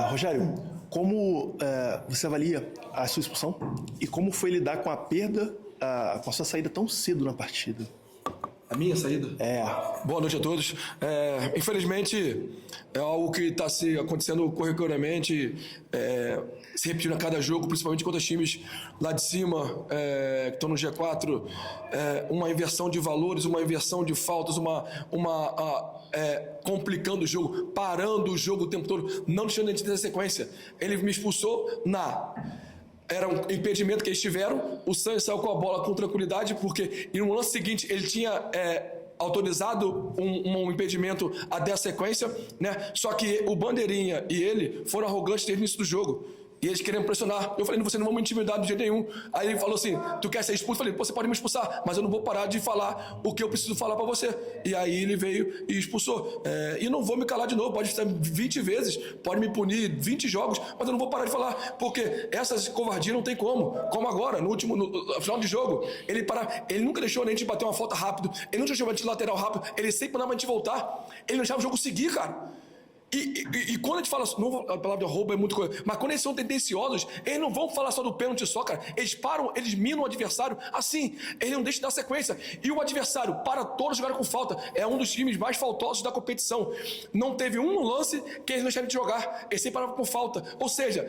Rogério, como você avalia a sua expulsão e como foi lidar com a perda, com a sua saída tão cedo na partida? A minha saída? Boa noite a todos. Infelizmente, é algo que está se acontecendo corriqueiramente, se repetindo a cada jogo, principalmente contra os times lá de cima, que estão no G4, uma inversão de valores, uma inversão de faltas, complicando o jogo, parando o jogo o tempo todo, não deixando a gente ter sequência. Ele me expulsou Era um impedimento que eles tiveram, o Santos saiu com a bola com tranquilidade, porque no lance seguinte ele tinha autorizado um impedimento a dar sequência, né? Só que o Bandeirinha e ele foram arrogantes desde o início do jogo. E eles queriam pressionar. Eu falei, você não vai me intimidar de jeito nenhum. Aí ele falou assim, tu quer ser expulso? Eu falei, você pode me expulsar, mas eu não vou parar de falar o que eu preciso falar pra você. E aí ele veio e expulsou. E não vou me calar de novo, pode estar 20 vezes, pode me punir 20 jogos, mas eu não vou parar de falar, porque essas covardias não tem como. Como agora, no final de jogo, ele nunca deixou a gente bater uma falta rápido, ele nunca deixou a gente lateral rápido, ele sempre mandava a gente voltar, ele não deixava o jogo seguir, cara. E quando a gente fala, a palavra roubo é muito coisa, mas quando eles são tendenciosos, eles não vão falar só do pênalti só, cara. Eles param, eles minam o adversário assim, eles não deixam de dar sequência. E o adversário para todos jogar com falta. É um dos times mais faltosos da competição. Não teve um lance que eles não deixaram de jogar. Eles sempre paravam por falta. Ou seja,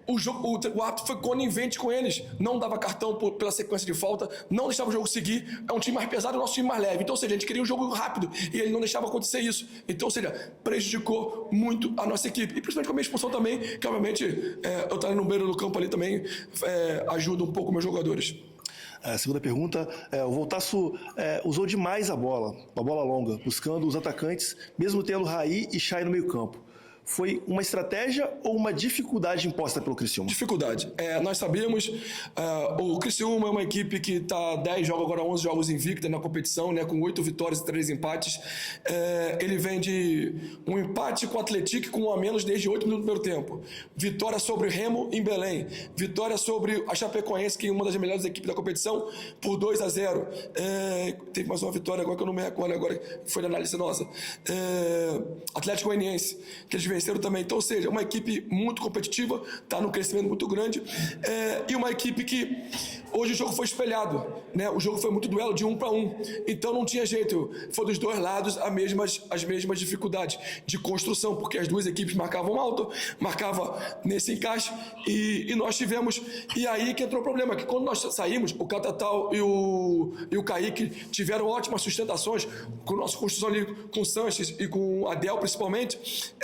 o árbitro foi conivente com eles, não dava cartão pela sequência de falta, não deixava o jogo seguir. É um time mais pesado, o nosso time mais leve. Então, ou seja, a gente queria um jogo rápido e ele não deixava acontecer isso. Então, ou seja, prejudicou muito a nossa equipe. E principalmente com a minha expulsão também, que obviamente eu estar no beiro do campo ali também ajuda um pouco meus jogadores. A segunda pergunta, o Voltaço usou demais a bola longa, buscando os atacantes, mesmo tendo Raí e Chay no meio campo. Foi uma estratégia ou uma dificuldade imposta pelo Criciúma? Dificuldade. Nós sabemos, o Criciúma é uma equipe que está 10 jogos, agora 11 jogos invicta na competição, né, com 8 vitórias e 3 empates. Ele vem de um empate com o Atlético com 1 a menos desde 8 minutos do primeiro tempo. Vitória sobre o Remo em Belém. Vitória sobre a Chapecoense, que é uma das melhores equipes da competição, por 2 a 0. Teve mais uma vitória agora que eu não me recordo agora, foi na análise nossa. Atlético Goianiense, que eles venceram também. Então, ou seja, uma equipe muito competitiva, está num crescimento muito grande, e uma equipe que hoje o jogo foi espelhado, né? O jogo foi muito duelo de 1 para 1, então não tinha jeito, foi dos dois lados as mesmas dificuldades de construção, porque as duas equipes marcavam alto, marcava nesse encaixe, e nós tivemos, e aí que entrou o problema, que quando nós saímos, o Catatal e o Kaique tiveram ótimas sustentações com a nossa construção ali, com o Sanches e com o Adel principalmente,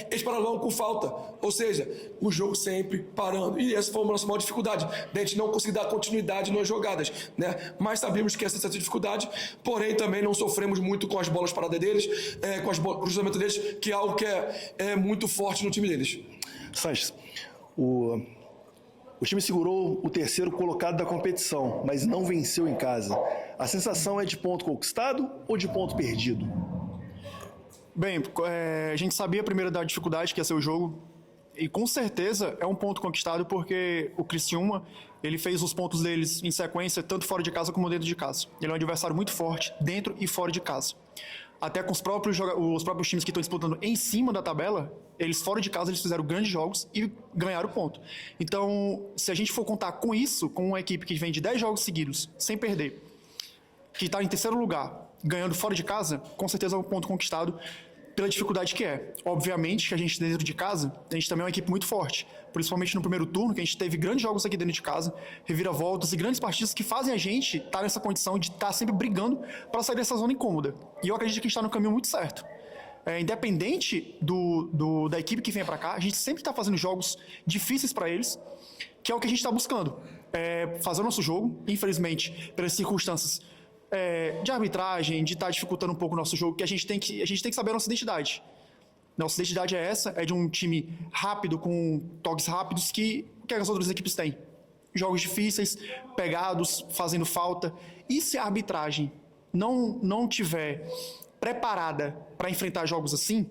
eles pararam com falta, ou seja, o jogo sempre parando, e essa foi a nossa maior dificuldade, da gente não conseguir dar continuidade nas jogadas, né? Mas sabíamos que essa é essa dificuldade, porém também não sofremos muito com as bolas paradas deles, com o cruzamento deles, que é algo que é muito forte no time deles. Sanches, o time segurou o terceiro colocado da competição, mas não venceu em casa. A sensação é de ponto conquistado ou de ponto perdido? Bem, a gente sabia primeiro da dificuldade que ia ser o jogo, e com certeza é um ponto conquistado porque o Criciúma, ele fez os pontos deles em sequência, tanto fora de casa como dentro de casa. Ele é um adversário muito forte, dentro e fora de casa. Até com os próprios times que estão disputando em cima da tabela, eles fora de casa eles fizeram grandes jogos e ganharam ponto. Então, se a gente for contar com isso, com uma equipe que vem de 10 jogos seguidos, sem perder, que está em terceiro lugar, ganhando fora de casa, com certeza é um ponto conquistado pela dificuldade que é. Obviamente que a gente dentro de casa, a gente também é uma equipe muito forte, principalmente no primeiro turno, que a gente teve grandes jogos aqui dentro de casa, reviravoltas e grandes partidas que fazem a gente estar nessa condição de estar sempre brigando para sair dessa zona incômoda. E eu acredito que a gente está no caminho muito certo. Independente da equipe que venha para cá, a gente sempre está fazendo jogos difíceis para eles, que é o que a gente está buscando. Fazer o nosso jogo, infelizmente, pelas circunstâncias de arbitragem, de estar dificultando um pouco o nosso jogo, que a gente tem que saber a nossa identidade. Nossa identidade é essa, é de um time rápido, com toques rápidos, que as outras equipes têm. Jogos difíceis, pegados, fazendo falta. E se a arbitragem não tiver preparada para enfrentar jogos assim,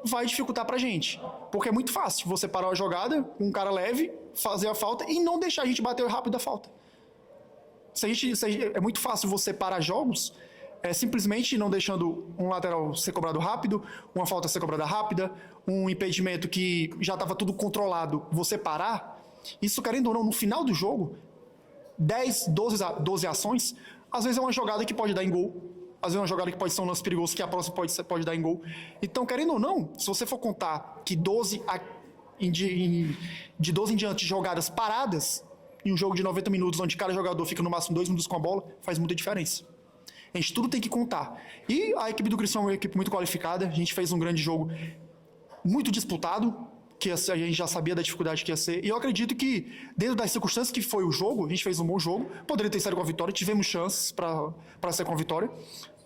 vai dificultar pra gente. Porque é muito fácil você parar a jogada, um cara leve, fazer a falta e não deixar a gente bater rápido a falta. É muito fácil você parar jogos simplesmente não deixando um lateral ser cobrado rápido, uma falta ser cobrada rápida, um impedimento que já estava tudo controlado, você parar, isso, querendo ou não, no final do jogo, 10, 12 ações, às vezes é uma jogada que pode dar em gol, às vezes é uma jogada que pode ser um lance perigoso que a próxima pode dar em gol. Então, querendo ou não, se você for contar que de 12 em diante jogadas paradas, em um jogo de 90 minutos, onde cada jogador fica no máximo 2 minutos com a bola, faz muita diferença. A gente tudo tem que contar. E a equipe do Criciúma é uma equipe muito qualificada, a gente fez um grande jogo muito disputado, que a gente já sabia da dificuldade que ia ser, e eu acredito que, dentro das circunstâncias que foi o jogo, a gente fez um bom jogo, poderia ter saído com a vitória, tivemos chances para sair com a vitória,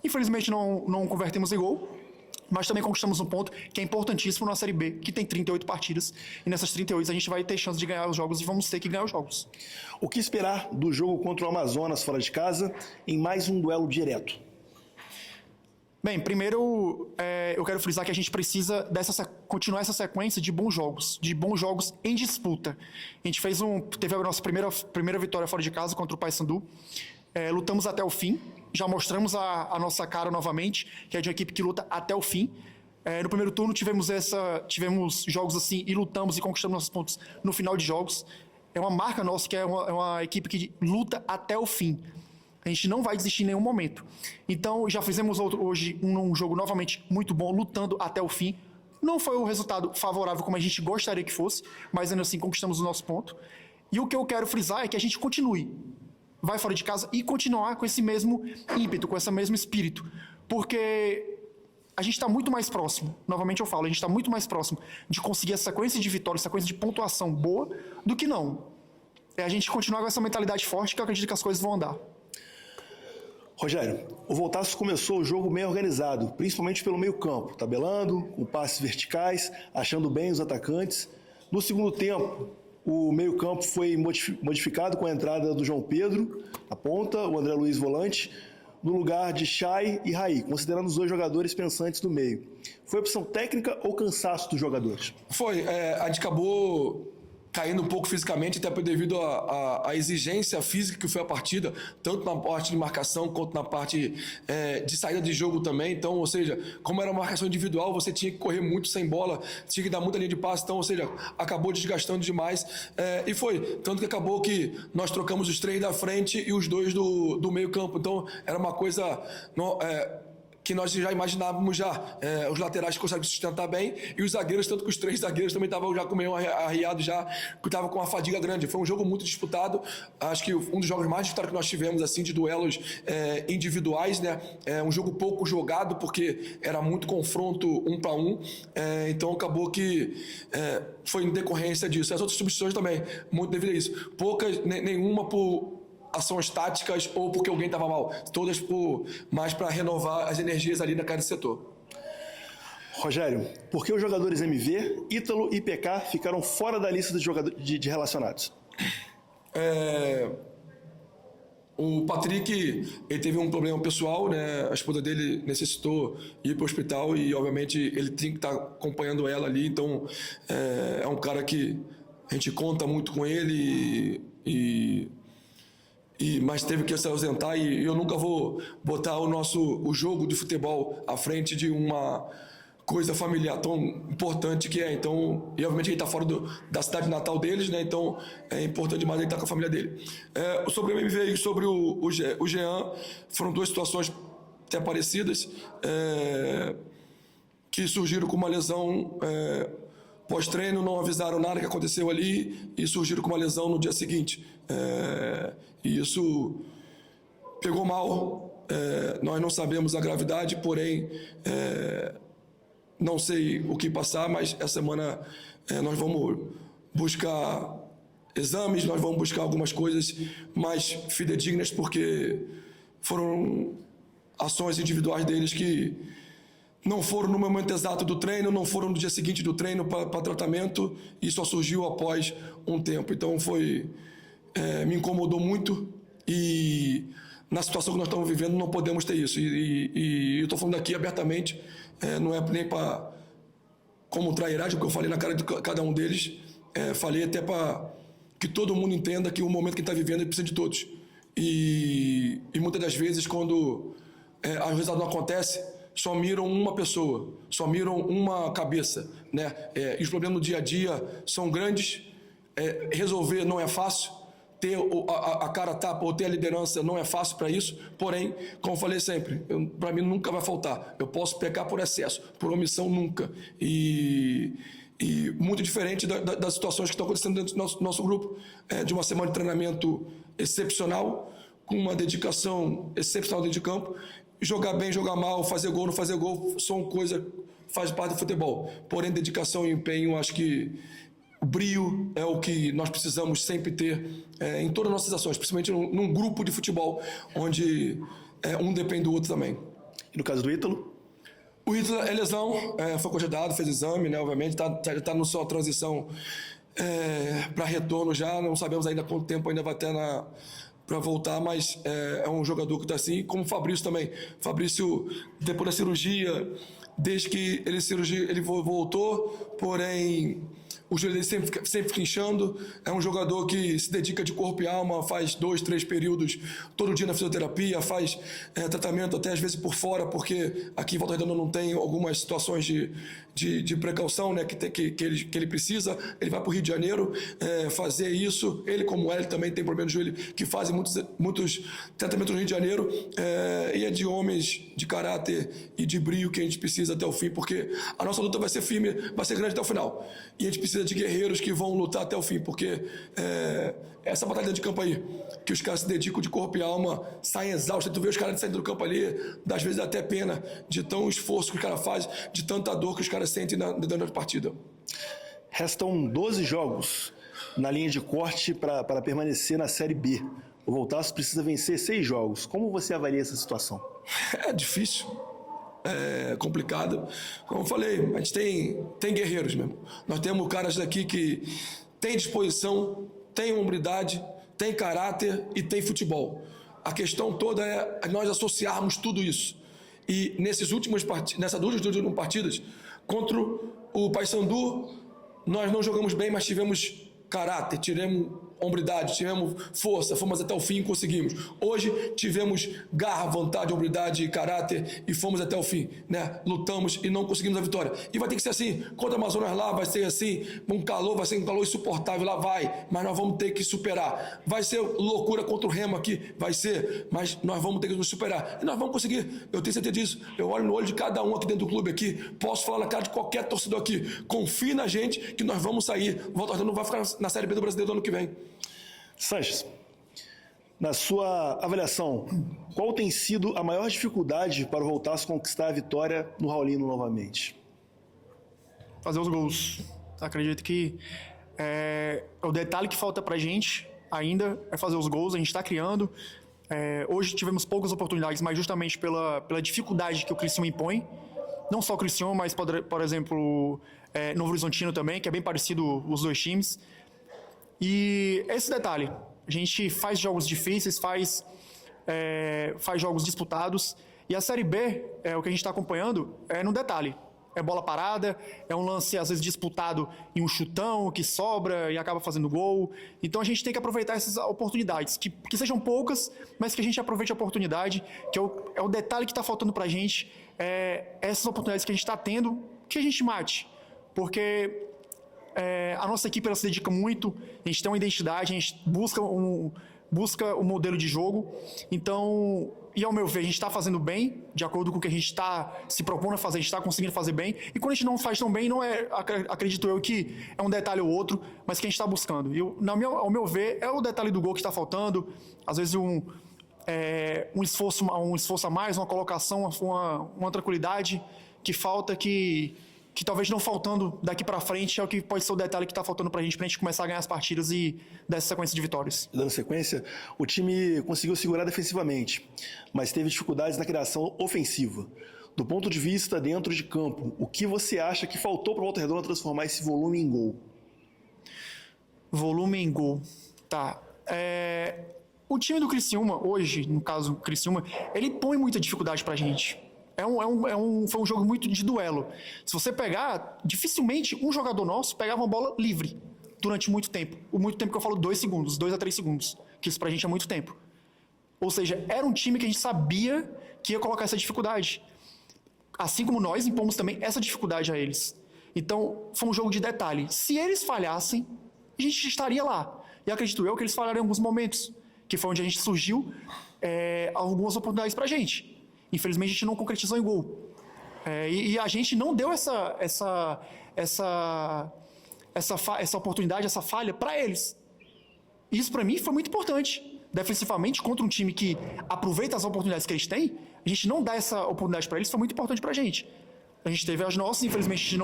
infelizmente não convertemos em gol, mas também conquistamos um ponto que é importantíssimo na Série B, que tem 38 partidas, e nessas 38 a gente vai ter chance de ganhar os jogos, e vamos ter que ganhar os jogos. O que esperar do jogo contra o Amazonas fora de casa em mais um duelo direto? Bem, primeiro eu quero frisar que a gente precisa continuar essa sequência de bons jogos em disputa. A gente teve a nossa primeira vitória fora de casa contra o Paysandu, lutamos até o fim, já mostramos a nossa cara novamente, que é de uma equipe que luta até o fim. No primeiro turno tivemos jogos assim e lutamos e conquistamos nossos pontos no final de jogos. É uma marca nossa que é uma equipe que luta até o fim. A gente não vai desistir em nenhum momento. Então, já fizemos hoje um jogo novamente muito bom, lutando até o fim. Não foi um resultado favorável como a gente gostaria que fosse, mas ainda assim conquistamos o nosso ponto. E o que eu quero frisar é que a gente continue. Vai fora de casa e continuar com esse mesmo ímpeto, com esse mesmo espírito. Porque a gente está muito mais próximo, novamente eu falo, a gente está muito mais próximo de conseguir essa sequência de vitórias, essa sequência de pontuação boa, do que não. É a gente continuar com essa mentalidade forte que eu acredito que as coisas vão andar. Rogério, o Voltaço começou o jogo bem organizado, principalmente pelo meio campo, tabelando, com passes verticais, achando bem os atacantes. No segundo tempo, o meio campo foi modificado com a entrada do João Pedro, na ponta, o André Luiz volante, no lugar de Chay e Raí, considerando os dois jogadores pensantes do meio. Foi opção técnica ou cansaço dos jogadores? Foi, a gente acabou caindo um pouco fisicamente, até devido à exigência física que foi a partida, tanto na parte de marcação quanto na parte de saída de jogo também. Então, ou seja, como era uma marcação individual, você tinha que correr muito sem bola, tinha que dar muita linha de passe, então, ou seja, acabou desgastando demais. E foi, tanto que acabou que nós trocamos os 3 da frente e os 2 do meio campo. Então, era uma coisa que nós já imaginávamos os laterais conseguem se sustentar bem, e os zagueiros, tanto que os 3 zagueiros também estavam já com meio arriado, já que estavam com uma fadiga grande. Foi um jogo muito disputado, acho que um dos jogos mais disputados que nós tivemos, assim, de duelos individuais, né? Um jogo pouco jogado, porque era muito confronto 1 para 1, então acabou que foi em decorrência disso. As outras substituições também, muito devido a isso. Poucas, nenhuma por ações táticas ou porque alguém estava mal, todas mais para renovar as energias ali naquele setor. Rogério, por que os jogadores MV, Ítalo e PK ficaram fora da lista de relacionados? O Patrick, ele teve um problema pessoal, né? A esposa dele necessitou ir para o hospital e, obviamente, ele tem que estar acompanhando ela ali. Então, é um cara que a gente conta muito com ele mas teve que se ausentar, e eu nunca vou botar o jogo de futebol à frente de uma coisa familiar tão importante que é. Então, e obviamente ele está fora da cidade natal deles, né? Então é importante demais ele estar com a família dele. Sobre o MV e sobre o Jean, foram 2 situações até parecidas, que surgiram com uma lesão pós-treino, não avisaram nada que aconteceu ali e surgiram com uma lesão no dia seguinte. E isso pegou mal. Nós não sabemos a gravidade, porém não sei o que passar, mas essa semana nós vamos buscar exames, nós vamos buscar algumas coisas mais fidedignas, porque foram ações individuais deles que não foram no momento exato do treino, não foram no dia seguinte do treino para tratamento, e só surgiu após um tempo. Então me incomodou muito, e na situação que nós estamos vivendo não podemos ter isso. E eu estou falando aqui abertamente, não é nem para como trairagem, porque eu falei na cara de cada um deles, falei até para que todo mundo entenda que o momento que está vivendo ele precisa de todos. E muitas das vezes, quando o resultado não acontece, só miram uma pessoa, só miram uma cabeça, né? E os problemas do dia a dia são grandes, resolver não é fácil, ter a cara tapa ou ter a liderança não é fácil para isso, porém, como eu falei sempre, para mim nunca vai faltar. Eu posso pecar por excesso, por omissão nunca. E muito diferente das situações que estão acontecendo dentro do nosso grupo, de uma semana de treinamento excepcional, com uma dedicação excepcional dentro de campo. Jogar bem, jogar mal, fazer gol, não fazer gol, são coisas, faz parte do futebol. Porém, dedicação e empenho, acho que o brio é o que nós precisamos sempre ter em todas as nossas ações, principalmente num grupo de futebol, onde um depende do outro também. E no caso do Ítalo? O Ítalo é lesão, foi congelado, fez exame, né, obviamente, está na sua transição para retorno já, não sabemos ainda quanto tempo ainda vai ter para voltar, mas é um jogador que está assim, como o Fabrício também. Fabrício, depois da cirurgia, desde que ele voltou, porém o joelho dele sempre fica inchando. É um jogador que se dedica de corpo e alma, faz 2, 3 períodos todo dia na fisioterapia, faz tratamento até às vezes por fora, porque aqui em Volta Redonda não tem algumas situações de precaução, né, que ele precisa. Ele vai para o Rio de Janeiro fazer isso. Ele, como ele também tem problema no joelho, que fazem muitos tratamentos no Rio de Janeiro. E é de homens de caráter e de brio que a gente precisa até o fim, porque a nossa luta vai ser firme, vai ser grande até o final. E a gente precisa de guerreiros que vão lutar até o fim, porque essa batalha de campo aí, que os caras se dedicam de corpo e alma, saem exaustos. Tu vê os caras saindo do campo ali, às vezes dá até pena de tão esforço que os caras fazem, de tanta dor que os caras sentem dentro da partida. Restam 12 jogos na linha de corte para permanecer na Série B. O Voltaço precisa vencer 6 jogos. Como você avalia essa situação? É difícil. É complicado. Como eu falei, a gente tem guerreiros mesmo. Nós temos caras aqui que têm disposição, têm hombridade, têm caráter e têm futebol. A questão toda é nós associarmos tudo isso. E nessas últimas partidas, contra o Paysandu, nós não jogamos bem, mas tivemos caráter, tivemos hombridade, tivemos força, fomos até o fim e conseguimos. Hoje tivemos garra, vontade, hombridade e caráter e fomos até o fim, né? Lutamos e não conseguimos a vitória. E vai ter que ser assim, contra o Amazonas lá vai ser assim, vai ser um calor insuportável, lá vai, mas nós vamos ter que superar. Vai ser loucura contra o Remo aqui, vai ser, mas nós vamos ter que nos superar. E nós vamos conseguir, eu tenho certeza disso. Eu olho no olho de cada um aqui dentro do clube aqui, posso falar na cara de qualquer torcedor aqui, confie na gente que nós vamos sair. O Volta Redonda não vai ficar na Série B do Brasileiro do ano que vem. Sanches, na sua avaliação, qual tem sido a maior dificuldade para o Voltaço conquistar a vitória no Raulino novamente? Fazer os gols. Acredito que o detalhe que falta pra gente ainda é fazer os gols. A gente está criando. Hoje tivemos poucas oportunidades, mas justamente pela dificuldade que o Criciúma impõe. Não só o Criciúma, mas, por exemplo, Novo Horizontino também, que é bem parecido os dois times. E esse detalhe, a gente faz jogos difíceis, faz jogos disputados, e a Série B, o que a gente está acompanhando, no detalhe. É bola parada, é um lance às vezes disputado em um chutão que sobra e acaba fazendo gol. Então a gente tem que aproveitar essas oportunidades, que sejam poucas, mas que a gente aproveite a oportunidade, que é o detalhe que está faltando para a gente, essas oportunidades que a gente está tendo, que a gente mate. Porque a nossa equipe ela se dedica muito, a gente tem uma identidade, a gente busca um modelo de jogo. Então, e ao meu ver, a gente está fazendo bem, de acordo com o que a gente está se propondo a fazer, a gente está conseguindo fazer bem. E quando a gente não faz tão bem, não acredito eu que é um detalhe ou outro, mas que a gente está buscando. E ao meu ver, é o detalhe do gol que está faltando, às vezes um esforço a mais, uma colocação, uma tranquilidade que falta, que talvez não faltando daqui para frente é o que pode ser o detalhe que está faltando para a gente começar a ganhar as partidas e dar essa sequência de vitórias. Dando sequência, o time conseguiu segurar defensivamente, mas teve dificuldades na criação ofensiva. Do ponto de vista dentro de campo, o que você acha que faltou para o Volta Redonda transformar esse volume em gol? Volume em gol. Tá. O time do Criciúma, hoje, no caso do Criciúma, ele põe muita dificuldade para a gente. Foi um jogo muito de duelo. Se você pegar, dificilmente um jogador nosso pegava uma bola livre durante muito tempo. O muito tempo que eu falo, 2 segundos, 2 a 3 segundos, que isso pra gente é muito tempo. Ou seja, era um time que a gente sabia que ia colocar essa dificuldade. assim como nós impomos também essa dificuldade a eles. Então, foi um jogo de detalhe. Se eles falhassem, a gente estaria lá. E acredito eu que eles falharam em alguns momentos, que foi onde a gente surgiu algumas oportunidades pra gente. Infelizmente, a gente não concretizou em gol. E a gente não deu essa oportunidade, essa falha para eles. Isso, para mim, foi muito importante. Defensivamente, contra um time que aproveita as oportunidades que eles têm, a gente não dá essa oportunidade para eles, foi muito importante para a gente. A gente teve as nossas, infelizmente a gente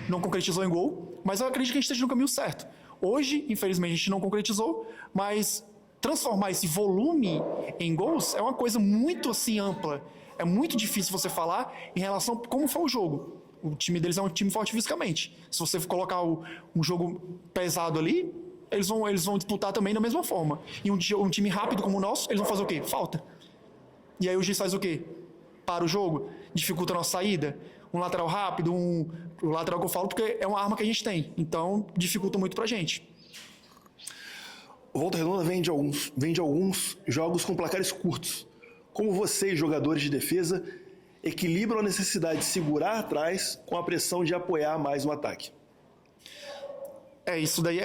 não concretizou em gol, mas eu acredito que a gente esteja no caminho certo. Hoje, infelizmente, a gente não concretizou, mas transformar esse volume em gols é uma coisa muito assim ampla. É muito difícil você falar em relação a como foi o jogo. O time deles é um time forte fisicamente. Se você colocar um jogo pesado ali, eles vão disputar também da mesma forma. E um time rápido como o nosso, eles vão fazer o quê? Falta. E aí o juiz faz o quê? Para o jogo, dificulta a nossa saída. Um lateral rápido, o lateral que eu falo, porque é uma arma que a gente tem. Então, dificulta muito pra gente. O Volta Redonda vem de alguns jogos com placares curtos. Como vocês, jogadores de defesa, equilibram a necessidade de segurar atrás com a pressão de apoiar mais no ataque? Isso daí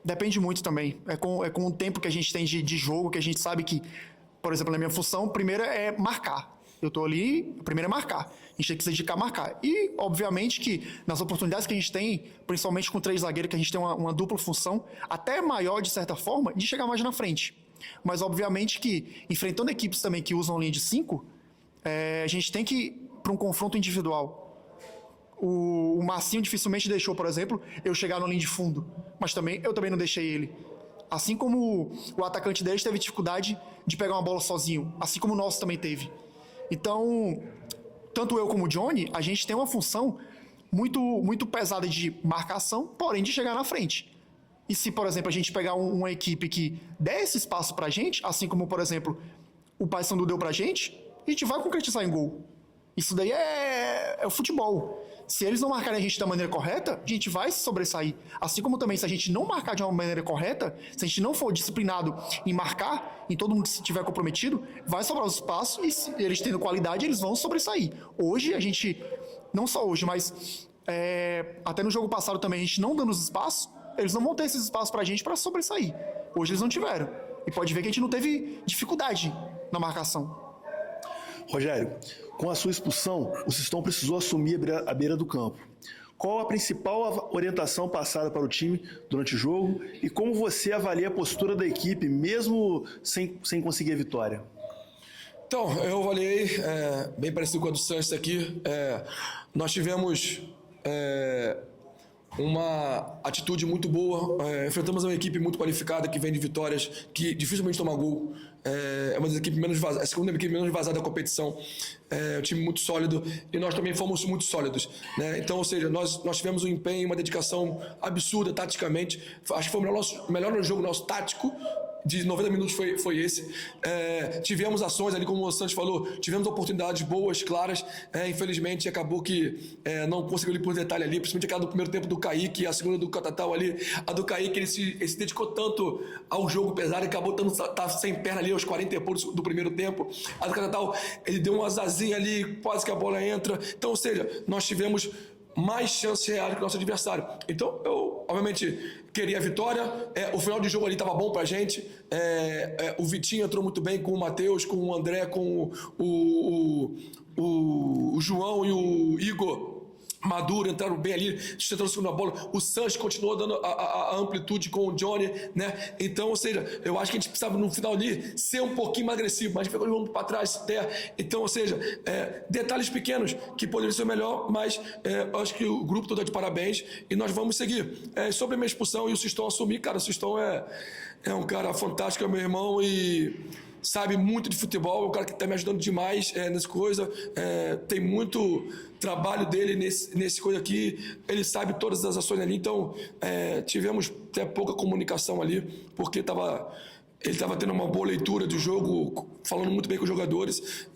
depende muito também. É com o tempo que a gente tem de jogo, que a gente sabe que, por exemplo, na minha função, primeiro é marcar. Eu tô ali, primeiro é marcar. A gente tem que se dedicar a marcar. E, obviamente, que nas oportunidades que a gente tem, principalmente com 3 zagueiros, que a gente tem uma dupla função, até maior, de certa forma, de chegar mais na frente. Mas, obviamente, que enfrentando equipes também que usam linha de 5, a gente tem que ir para um confronto individual. O Marcinho dificilmente deixou, por exemplo, eu chegar na linha de fundo. Mas eu também não deixei ele. Assim como o atacante deles teve dificuldade de pegar uma bola sozinho. Assim como o nosso também teve. Então, tanto eu como o Johnny, a gente tem uma função muito, muito pesada de marcação, porém de chegar na frente. E se, por exemplo, a gente pegar uma equipe que der esse espaço pra gente, assim como, por exemplo, o Paysandu deu pra gente, a gente vai concretizar em gol. Isso daí é o futebol. Se eles não marcarem a gente da maneira correta, a gente vai se sobressair. Assim como também, se a gente não marcar de uma maneira correta, se a gente não for disciplinado em marcar, em todo mundo que estiver comprometido, vai sobrar os espaços e se eles tendo qualidade, eles vão sobressair. Hoje, a gente, não só hoje, mas até no jogo passado também, a gente não dando os espaços, eles não vão ter esses espaços pra gente pra sobressair. Hoje eles não tiveram. E pode ver que a gente não teve dificuldade na marcação. Rogério, com a sua expulsão, o Siston precisou assumir a beira do campo. Qual a principal orientação passada para o time durante o jogo e como você avalia a postura da equipe, mesmo sem conseguir a vitória? Então, eu avaliei bem parecido com a do Santos aqui. Nós tivemos uma atitude muito boa, enfrentamos uma equipe muito qualificada que vem de vitórias, que dificilmente toma gol, é uma das equipes menos vazadas, a segunda equipe menos vazada da competição, um time muito sólido e nós também fomos muito sólidos, né? Então, ou seja, nós tivemos um empenho, uma dedicação absurda taticamente, acho que foi o melhor no jogo nosso tático, de 90 minutos foi esse. Tivemos ações ali, como o Santos falou, tivemos oportunidades boas, claras. Infelizmente, acabou que não conseguiu ir por detalhe ali, principalmente aquela do primeiro tempo do Kaique, a segunda do Catatal ali. A do Kaique, ele se dedicou tanto ao jogo pesado, e acabou tá sem perna ali aos 40 e poucos do primeiro tempo. A do Catatal, ele deu um azarzinho ali, quase que a bola entra. Então, ou seja, nós tivemos mais chance real que o nosso adversário. Então, eu, obviamente, queria a vitória. O final de jogo ali estava bom pra gente. O Vitinho entrou muito bem com o Matheus, com o André, com o João e o Igor Maduro, entraram bem ali, sustentando a segunda bola. O Sanches continuou dando a amplitude com o Johnny, né? Então, ou seja, eu acho que a gente precisava no final ali ser um pouquinho mais agressivo, mas a gente ficou jogando para trás até. Então, ou seja, detalhes pequenos que poderiam ser melhor, mas eu acho que o grupo todo é de parabéns e nós vamos seguir. Sobre a minha expulsão e o Siston assumir, cara, o Siston é um cara fantástico, é meu irmão e sabe muito de futebol, é um cara que está me ajudando demais nessa coisa, tem muito trabalho dele nesse coisa aqui, ele sabe todas as ações ali, então tivemos até pouca comunicação ali, porque ele estava tendo uma boa leitura do jogo, falando muito bem com os jogadores,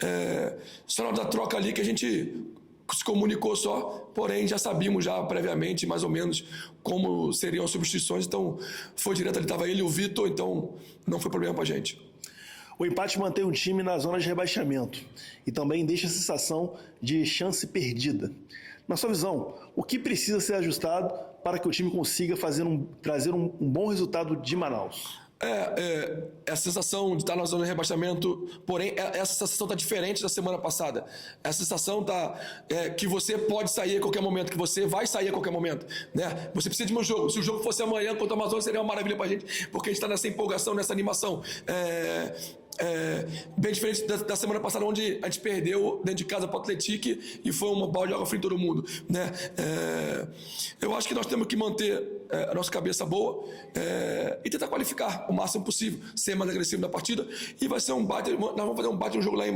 só na hora da troca ali que a gente se comunicou só, porém já sabíamos já previamente mais ou menos como seriam as substituições, então foi direto, ali estava ele e o Vitor, então não foi problema pra gente. O empate mantém o time na zona de rebaixamento e também deixa a sensação de chance perdida. Na sua visão, o que precisa ser ajustado para que o time consiga trazer um bom resultado de Manaus? A sensação de estar na zona de rebaixamento, porém, essa sensação está diferente da semana passada. A sensação que você pode sair a qualquer momento, que você vai sair a qualquer momento, né? Você precisa de um jogo. Se o jogo fosse amanhã contra o Amazonas, seria uma maravilha pra gente, porque a gente está nessa empolgação, nessa animação. Bem diferente da semana passada, onde a gente perdeu dentro de casa para o Atlético e foi uma balde de água fria em todo mundo, né? Eu acho que nós temos que manter a nossa cabeça boa e tentar qualificar o máximo possível, ser mais agressivo na partida, e vai ser nós vamos fazer um bate no jogo lá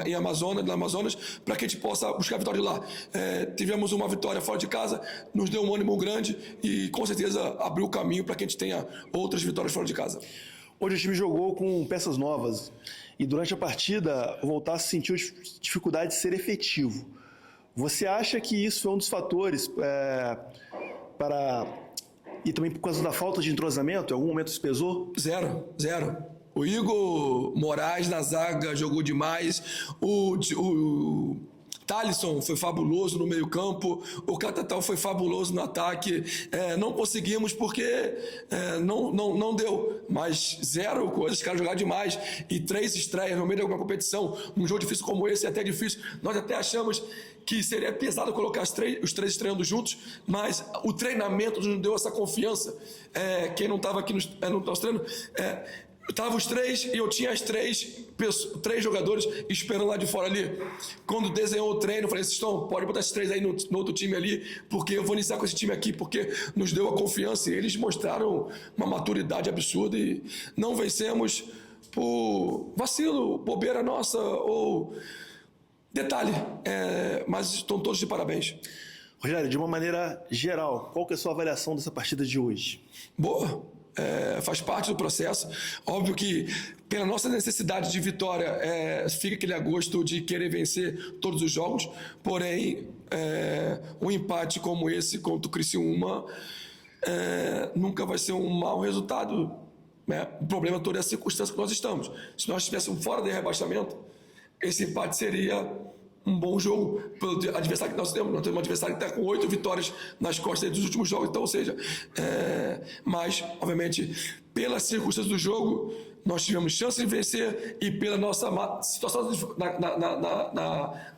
em Amazonas, para que a gente possa buscar a vitória de lá. Tivemos uma vitória fora de casa, nos deu um ânimo grande e com certeza abriu o caminho para que a gente tenha outras vitórias fora de casa. Hoje o time jogou com peças novas e durante a partida o Voltaço sentiu dificuldade de ser efetivo. Você acha que isso foi um dos fatores e também por causa da falta de entrosamento? Em algum momento isso pesou? Zero. O Igor Moraes na zaga jogou demais, o Thalisson foi fabuloso no meio-campo, o Catatal foi fabuloso no ataque. Não conseguimos porque não deu, mas zero coisas, os caras jogaram demais. E 3 estreias no meio de alguma competição, num jogo difícil como esse, é até difícil. Nós até achamos que seria pesado colocar os 3 estreando juntos, mas o treinamento nos deu essa confiança. Quem não estava aqui no nosso treino. Estavam os 3 e eu tinha as 3 jogadores esperando lá de fora ali. Quando desenhou o treino, eu falei: Sistão, pode botar esses 3 aí no outro time ali, porque eu vou iniciar com esse time aqui, porque nos deu a confiança. E eles mostraram uma maturidade absurda e não vencemos por vacilo, bobeira nossa ou detalhe. Mas estão todos de parabéns. Rogério, de uma maneira geral, qual que é a sua avaliação dessa partida de hoje? Boa. Faz parte do processo. Óbvio que, pela nossa necessidade de vitória, fica aquele agosto de querer vencer todos os jogos, porém, um empate como esse contra o Criciúma nunca vai ser um mau resultado, né? O problema todo é a circunstância que nós estamos. Se nós estivéssemos fora de rebaixamento, esse empate seria um bom jogo pelo adversário que nós temos. Nós temos um adversário que está com 8 vitórias nas costas dos últimos jogos. Então, ou seja, mas, obviamente, pelas circunstâncias do jogo, nós tivemos chance de vencer e pela nossa situação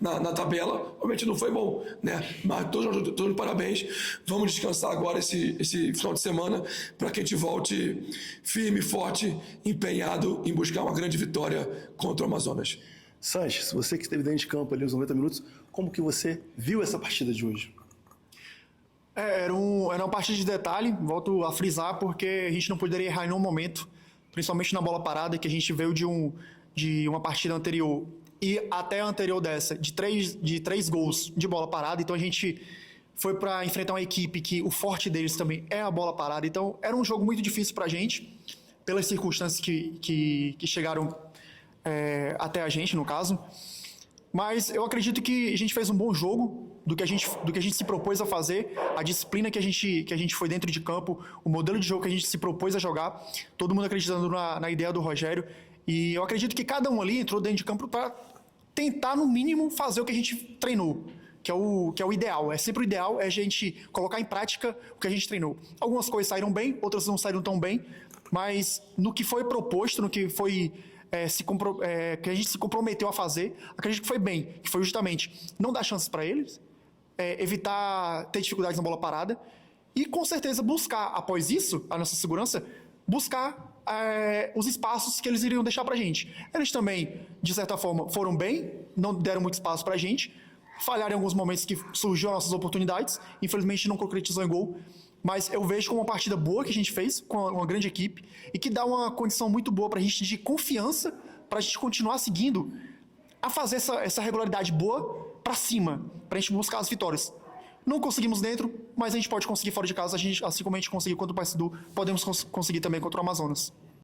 na tabela, obviamente não foi bom, né? Mas todos de parabéns. Vamos descansar agora esse final de semana para que a gente volte firme, forte, empenhado em buscar uma grande vitória contra o Amazonas. Sanches, você que esteve dentro de campo ali os 90 minutos, como que você viu essa partida de hoje? Era uma partida de detalhe, volto a frisar, porque a gente não poderia errar em nenhum momento, principalmente na bola parada, que a gente veio de uma partida anterior e até a anterior dessa, de três gols de bola parada. Então a gente foi para enfrentar uma equipe que o forte deles também é a bola parada. Então era um jogo muito difícil para a gente, pelas circunstâncias que chegaram até a gente, no caso. Mas eu acredito que a gente fez um bom jogo do que a gente se propôs a fazer, a disciplina que a gente foi dentro de campo, o modelo de jogo que a gente se propôs a jogar, todo mundo acreditando na ideia do Rogério. E eu acredito que cada um ali entrou dentro de campo para tentar, no mínimo, fazer o que a gente treinou, que é o ideal. É sempre o ideal, é a gente colocar em prática o que a gente treinou. Algumas coisas saíram bem, outras não saíram tão bem, mas no que foi proposto, no que foi... que a gente se comprometeu a fazer, acredito que foi bem, que foi justamente não dar chances para eles, evitar ter dificuldades na bola parada e com certeza buscar, após isso, a nossa segurança, buscar os espaços que eles iriam deixar para a gente. Eles também, de certa forma, foram bem, não deram muito espaço para a gente, falharam em alguns momentos que surgiu as nossas oportunidades, infelizmente não concretizou em gol. Mas eu vejo como uma partida boa que a gente fez com uma grande equipe e que dá uma condição muito boa para a gente de confiança, para a gente continuar seguindo a fazer essa regularidade boa para cima, para a gente buscar as vitórias. Não conseguimos dentro, mas a gente pode conseguir fora de casa, assim como a gente conseguiu contra o Paysandu, podemos conseguir também contra o Amazonas.